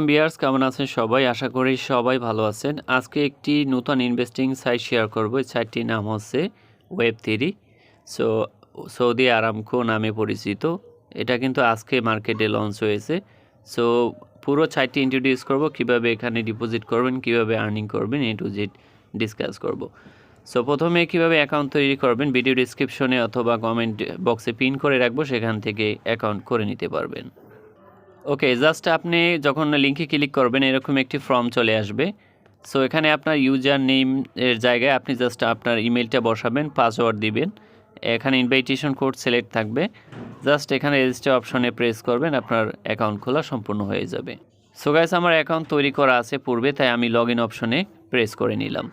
Viewers কেমন আছেন সবাই? আশা করি সবাই ভালো আছেন। আজকে একটি নতুন ইনভেস্টিং সাইট শেয়ার করব। এই সাইটটির নাম হচ্ছে ওয়েব3। সো সৌদি আরামকো নামে পরিচিত। এটা কিন্তু আজকে মার্কেটে লঞ্চ হয়েছে। সো পুরো সাইটটি ইন্ট্রোডিউস করব, কিভাবে এখানে ডিপোজিট করবেন, কিভাবে আর্নিং করবেন, এ টু জেড ডিসকাস করব। সো প্রথমে কিভাবে অ্যাকাউন্ট তৈরি করবেন ভিডিও ডিসক্রিপশনে অথবা কমেন্ট বক্সে পিন করে রাখবো, সেখান থেকে অ্যাকাউন্ট করে নিতে পারবেন। ওকে, জাস্ট আপনি যখন লিঙ্কে ক্লিক করবেন এরকম একটি ফর্ম চলে আসবে। সো এখানে আপনার ইউজার নেম এর জায়গায় আপনি জাস্ট আপনার ইমেলটা বসাবেন, পাসওয়ার্ড দিবেন, এখানে ইনভাইটেশন কোড সিলেক্ট থাকবে, জাস্ট এখানে রেজিস্টার অপশনে প্রেস করবেন, আপনার অ্যাকাউন্ট খোলা সম্পূর্ণ হয়ে যাবে। সো গাইস, আমার অ্যাকাউন্ট তৈরি করা আছে পূর্বে, তাই আমি লগ ইন অপশনে প্রেস করে নিলাম।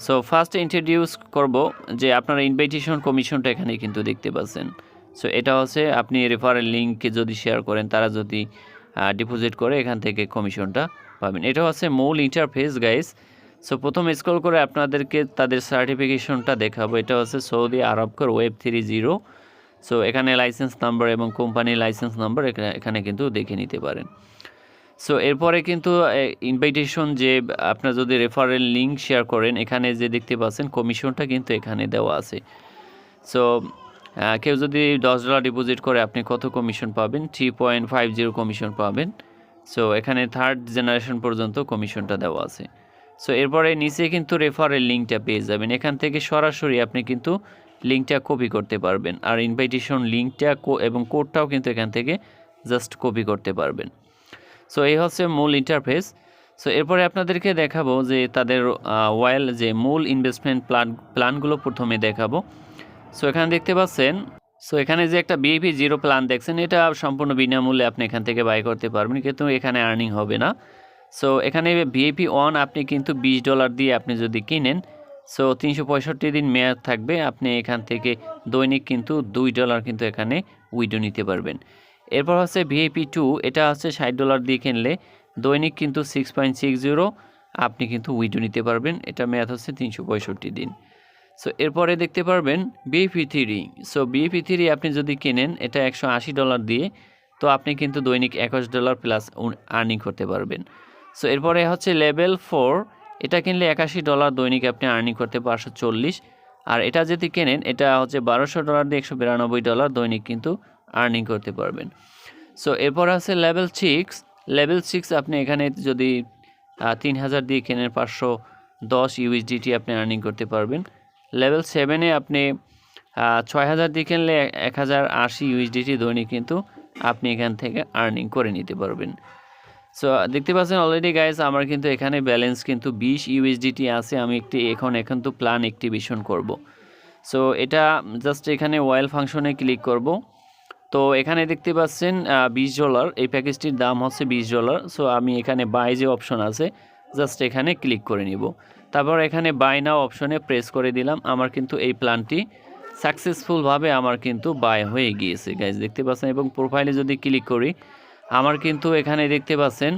সো ফার্স্ট ইন্ট্রোডিউস করব যে আপনার ইনভাইটেশন কমিশনটা এখানে কিন্তু দেখতে পাচ্ছেন। সো এটা হচ্ছে আপনি রেফারেল লিঙ্ককে যদি শেয়ার করেন, তারা যদি ডিপোজিট করে এখান থেকে কমিশনটা পাবেন। এটা হচ্ছে মূল ইন্টারফেস গাইস। সো প্রথম স্ক্রল করে আপনাদেরকে তাদের সার্টিফিকেশনটা দেখাবো। এটা হচ্ছে সৌদি আরবকোর web30। সো এখানে লাইসেন্স নাম্বার এবং কোম্পানির লাইসেন্স নাম্বার এখানে কিন্তু দেখে নিতে পারেন। সো এরপরে কিন্তু ইনভাইটেশন যে আপনার যদি রেফারেল লিঙ্ক শেয়ার করেন, এখানে যে দেখতে পাচ্ছেন কমিশনটা কিন্তু এখানে দেওয়া আছে। সো কেউ যদি $10 ডিপোজিট করে আপনি কত কমিশন পাবেন? 3.50 কমিশন পাবেন। সো এখানে 3rd জেনারেশন পর্যন্ত কমিশনটা দেওয়া আছে। সো এরপরে নিচে কিন্তু রেফারেল লিঙ্কটা পেয়ে যাবেন। এখান থেকে সরাসরি আপনি কিন্তু লিঙ্কটা কপি করতে পারবেন, আর ইনভাইটেশন লিঙ্কটা এবং কোডটাও কিন্তু এখান থেকে জাস্ট কপি করতে পারবেন। সো এই হচ্ছে মূল ইন্টারফেস। সো এরপরে আপনাদেরকে দেখাবো যে তাদের যে মূল ইনভেস্টমেন্ট প্ল্যানগুলো প্রথমে দেখাবো। সো এখানে দেখতে পাচ্ছেন, সো এখানে যে একটা বিএপি 0 প্ল্যান দেখছেন, এটা সম্পূর্ণ বিনামূল্যে আপনি এখান থেকে বাই করতে পারবেন, কিন্তু এখানে আর্নিং হবে না। সো এখানে বিএপি 1 আপনি কিন্তু $20 দিয়ে আপনি যদি কিনেন, সো 365 দিন মেয়াদ থাকবে, আপনি এখান থেকে দৈনিক কিন্তু $2 কিন্তু এখানে উইড্রো নিতে পারবেন। এরপর হচ্ছে ভিএপি 2, এটা হচ্ছে $60 দিয়ে কিনলে দৈনিক কিন্তু 6.60 আপনি কিন্তু উইড্রো নিতে পারবেন। এটা মেয়াদ হচ্ছে 365 দিন। সো এরপরে দেখতে পারবেন বিএপি 3। সো বিএপি 3 আপনি যদি কেনেন, এটা $180 দিয়ে, তো আপনি কিন্তু দৈনিক $21 প্লাস আর্নিং করতে পারবেন। সো এরপরে হচ্ছে লেভেল 4, এটা কিনলে $81 দৈনিক আপনি আর্নিং করতে 540। আর এটা যদি কেনেন, এটা হচ্ছে $1200 দিয়ে $192 দৈনিক কিন্তু আর্নিং করতে পারবেন। সো এরপর আছে লেভেল 6 আপনি এখানে যদি 3000 দিয়ে কেনেন, 510 USDT আপনি আর্নিং করতে পারবেন। লেভেল 7-এ আপনি 6000 দিয়ে কিনলে 1080 USDT দৈনিক কিন্তু আপনি এখান থেকে আর্নিং করে নিতে পারবেন। সো দেখতে পাচ্ছেন অলরেডি গাইস, আমার কিন্তু এখানে ব্যালেন্স কিন্তু 20 USDT আছে। আমি এখন তো প্ল্যান অ্যাক্টিভেশন করব। সো এটা জাস্ট এখানে ওয়াইল ফাংশনে ক্লিক করব। তো এখানে দেখতে পাচ্ছেন $20, এই প্যাকেজটির দাম হচ্ছে $20। সো আমি এখানে বাই যে অপশন আছে, জাস্ট এখানে ক্লিক করে নিব। তারপর এখানে বাই নাও অপশনে প্রেস করে দিলাম। আমার কিন্তু এই প্ল্যানটি সাকসেসফুলভাবে আমার কিন্তু বাই হয়ে গিয়েছে গাইজ, দেখতে পাচ্ছেন। এবং প্রোফাইলে যদি ক্লিক করি, আমার কিন্তু এখানে দেখতে পাচ্ছেন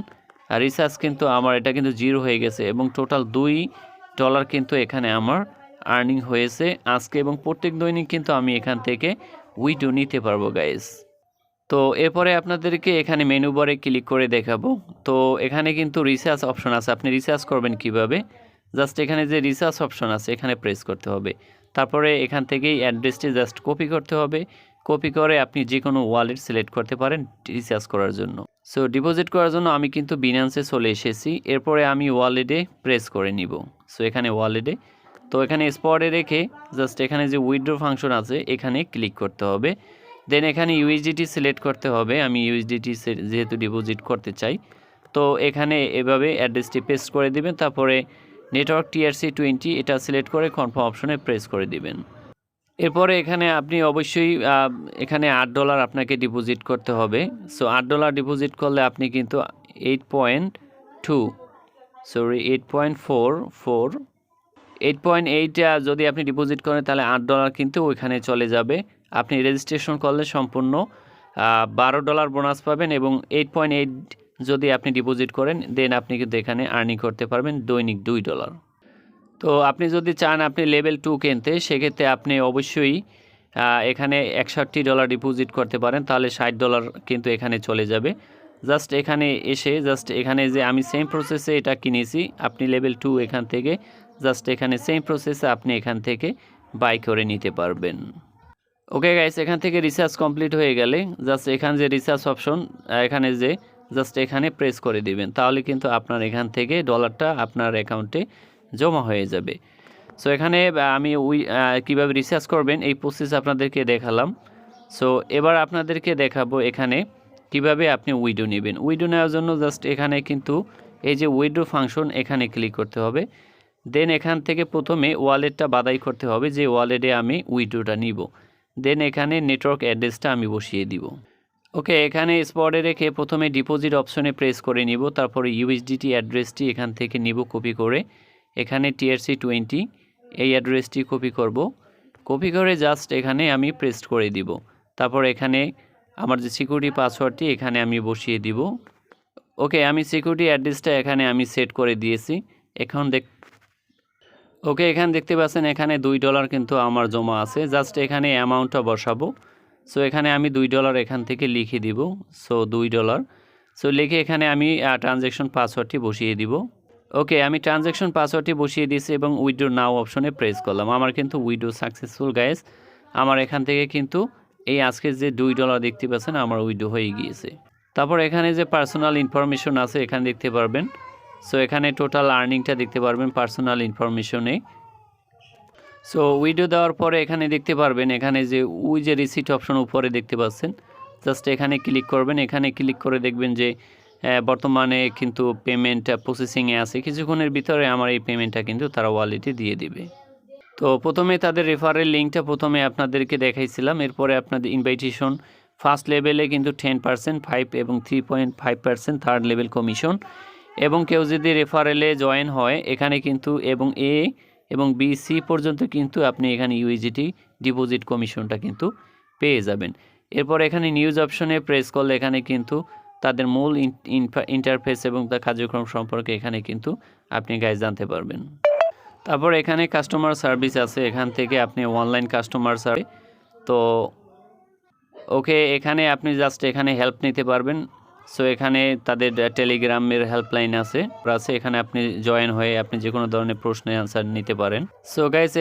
রিচার্জ কিন্তু আমার এটা কিন্তু 0 হয়ে গেছে, এবং টোটাল $2 কিন্তু এখানে আমার আর্নিং হয়েছে আজকে, এবং প্রত্যেক দৈনিক কিন্তু আমি এখান থেকে উইড্রো নিতে পারবো গাইজ। তো এরপরে আপনাদেরকে এখানে মেনু বারে ক্লিক করে দেখাবো। তো এখানে কিন্তু রিচার্জ অপশন আছে, আপনি রিচার্জ করবেন কিভাবে? জাস্ট এখানে যে রিচার্জ অপশন আছে এখানে প্রেস করতে হবে। তারপরে এখান থেকেই অ্যাড্রেসটি জাস্ট কপি করতে হবে। কপি করে আপনি যে কোনো ওয়ালেট সিলেক্ট করতে পারেন রিচার্জ করার জন্য। সো ডিপোজিট করার জন্য আমি কিন্তু বিনান্সে চলে এসেছি। এরপরে আমি ওয়ালেটে প্রেস করে নিব। সো এখানে ওয়ালেটে, তো এখানে স্পটে রেখে জাস্ট এখানে যে উইথড্র ফাংশন আছে এখানে ক্লিক করতে হবে। দেন এখানে ইউএসডিটি সিলেক্ট করতে হবে। আমি ইউএসডিটি যেহেতু ডিপোজিট করতে চাই, তো এখানে এভাবে অ্যাড্রেসটি পেস্ট করে দিবেন। তারপরে নেটওয়ার্ক TRC20 এটা সিলেক্ট করে কনফার্ম অপশনে প্রেস করে দিবেন। এরপরে এখানে আপনি অবশ্যই এখানে $8 আপনাকে ডিপোজিট করতে হবে। সো $8 ডিপোজিট করলে আপনি কিন্তু 8.8 যদি আপনি ডিপোজিট করেন, তাহলে $8 কিন্তু ওইখানে চলে যাবে। আপনি রেজিস্ট্রেশন করলে সম্পূর্ণ $12 বোনাস পাবেন, এবং 8.8 যদি আপনি ডিপোজিট করেন, দেন আপনি কিন্তু এখানে আর্নিং করতে পারবেন দৈনিক $2। তো আপনি যদি চান আপনি লেভেল 2 কিনতে, সেক্ষেত্রে আপনি অবশ্যই এখানে $61 ডিপোজিট করতে পারেন, তাহলে $60 কিন্তু এখানে চলে যাবে। জাস্ট এখানে এসে জাস্ট এখানে যে আমি সেম প্রসেসে এটা কিনেছি, আপনি লেভেল 2 এখান থেকে জাস্ট এখানে সেম প্রসেসে আপনি এখান থেকে বাই করে নিতে পারবেন। ওকে গাইস, এখান থেকে রিসার্চ কমপ্লিট হয়ে গেলে জাস্ট এখানে যে রিসার্চ অপশন এখানে যে জাস্ট এখানে প্রেস করে দিবেন, তাহলে কিন্তু আপনার এখান থেকে ডলারটা আপনার অ্যাকাউন্টে জমা হয়ে যাবে। সো এখানে আমি কীভাবে রিসার্চ করবেন এই প্রসেস আপনাদেরকে দেখালাম। সো এবার আপনাদেরকে দেখাবো এখানে কিভাবে আপনি উইডো নেবেন। উইডো নেওয়ার জন্য জাস্ট এখানে কিন্তু এই যে উইড্রো ফাংশন এখানে ক্লিক করতে হবে। দেন এখান থেকে প্রথমে ওয়ালেটটা বাছাই করতে হবে যে ওয়ালেটে আমি উইড্রোটা নিব। দেন এখানে নেটওয়ার্ক অ্যাড্রেসটা আমি বসিয়ে দিব। ওকে, এখানে স্পটে রেখে প্রথমে ডিপোজিট অপশনে প্রেস করে নিব, তারপরে ইউএসডিটি অ্যাড্রেসটি এখান থেকে নিব কপি করে, এখানে TRC20 এই অ্যাড্রেসটি কপি করব। কপি করে জাস্ট এখানে আমি পেস্ট করে দিব। তারপর এখানে আমার যে সিকিউরিটি পাসওয়ার্ডটি এখানে আমি বসিয়ে দিব। ওকে, আমি সিকিউরিটি অ্যাড্রেসটা এখানে আমি সেট করে দিয়েছি। এখানে দেখতে পাচ্ছেন এখানে $2 কিন্তু আমার জমা আছে। জাস্ট এখানে অ্যামাউন্টটা বসাবো। সো এখানে আমি $2 এখান থেকে লিখে দিব। সো $2 সো লিখে এখানে আমি ট্রানজ্যাকশন পাসওয়ার্ডটি বসিয়ে দিব। ওকে, আমি ট্রানজ্যাকশন পাসওয়ার্ডটি বসিয়ে দিয়েছি এবং উইথড্র নাও অপশনে প্রেস করলাম। আমার কিন্তু উইথড্র সাকসেসফুল গাইস। আমার এখান থেকে কিন্তু এই আজকে যে $2 দেখতে পাচ্ছেন আমার উইথড্র হয়ে গিয়েছে। তারপর এখানে যে পার্সোনাল ইনফরমেশন আছে এখানে দেখতে পারবেন। সো এখানে টোটাল আর্নিংটা দেখতে পারবেন পার্সোনাল ইনফরমেশনে। সো উইডো দেওয়ার পরে এখানে দেখতে পারবেন এখানে যে যে রিসিট অপশন উপরে দেখতে পাচ্ছেন, জাস্ট এখানে ক্লিক করবেন। এখানে ক্লিক করে দেখবেন যে বর্তমানে কিন্তু পেমেন্ট প্রসেসিংয়ে আছে, কিছুক্ষণের ভিতরে আমার এই পেমেন্টটা কিন্তু তারা ওয়ালেটে দিয়ে দিবে। তো প্রথমে তাদের রেফারেল লিঙ্কটা প্রথমে আপনাদেরকে দেখাইছিলাম। এরপরে আপনাদের ইনভাইটেশন ফার্স্ট লেভেলে কিন্তু 10%, 5 এবং 3.5% থার্ড লেভেল কমিশন, এবং কেউ যদি রেফারেলে জয়েন হয় এখানে কিন্তু এবং A এবং B C পর্যন্ত কিন্তু আপনি এখানে ইউএসডিটি ডিপোজিট কমিশনটা কিন্তু পেয়ে যাবেন। এরপর এখানে নিউজ অপশনে প্রেস করলে এখানে কিন্তু তাদের মূল ইন্টারফেস এবং তার কার্যক্রম সম্পর্কে এখানে কিন্তু আপনি গাইজ জানতে পারবেন। তারপর এখানে কাস্টমার সার্ভিস আছে, এখান থেকে আপনি অনলাইন কাস্টমার সার্ভিস। তো ওকে, এখানে আপনি জাস্ট এখানে হেল্প নিতে পারবেন। সো এখানে তাদের টেলিগ্রামের হেল্পলাইন আছে, এখানে আপনি জয়েন হয়ে আপনি যে কোনো ধরনের প্রশ্নের অ্যান্সার নিতে পারেন। সো গাইস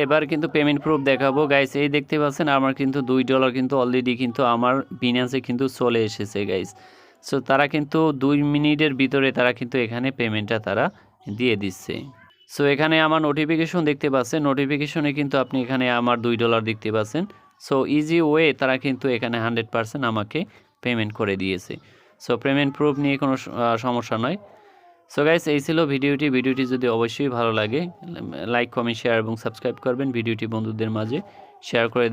এবার কিন্তু পেমেন্ট প্রুফ দেখাবো। গাইস এই দেখতে পাচ্ছেন আমার কিন্তু $2 কিন্তু অলরেডি কিন্তু আমার বিনান্সে কিন্তু চলে এসেছে গাইস। সো তারা কিন্তু 2 মিনিটের ভিতরে তারা কিন্তু এখানে পেমেন্টটা তারা দিয়ে দিচ্ছে। সো এখানে আমার নোটিফিকেশন দেখতে পাচ্ছেন, নোটিফিকেশনে কিন্তু আপনি এখানে আমার $2 দেখতে পাচ্ছেন। সো ইজি ওয়ে তারা কিন্তু এখানে 100% আমাকে পেমেন্ট করে দিয়েছে। সো পেমেন্ট প্রুফ নিয়ে কোনো সমস্যা নয়। সো গাইস এই ছিল ভিডিওটি যদি অবশ্যই ভালো লাগে লাইক কমেন্ট শেয়ার এবং সাবস্ক্রাইব করবেন, ভিডিওটি বন্ধুদের মাঝে শেয়ার করে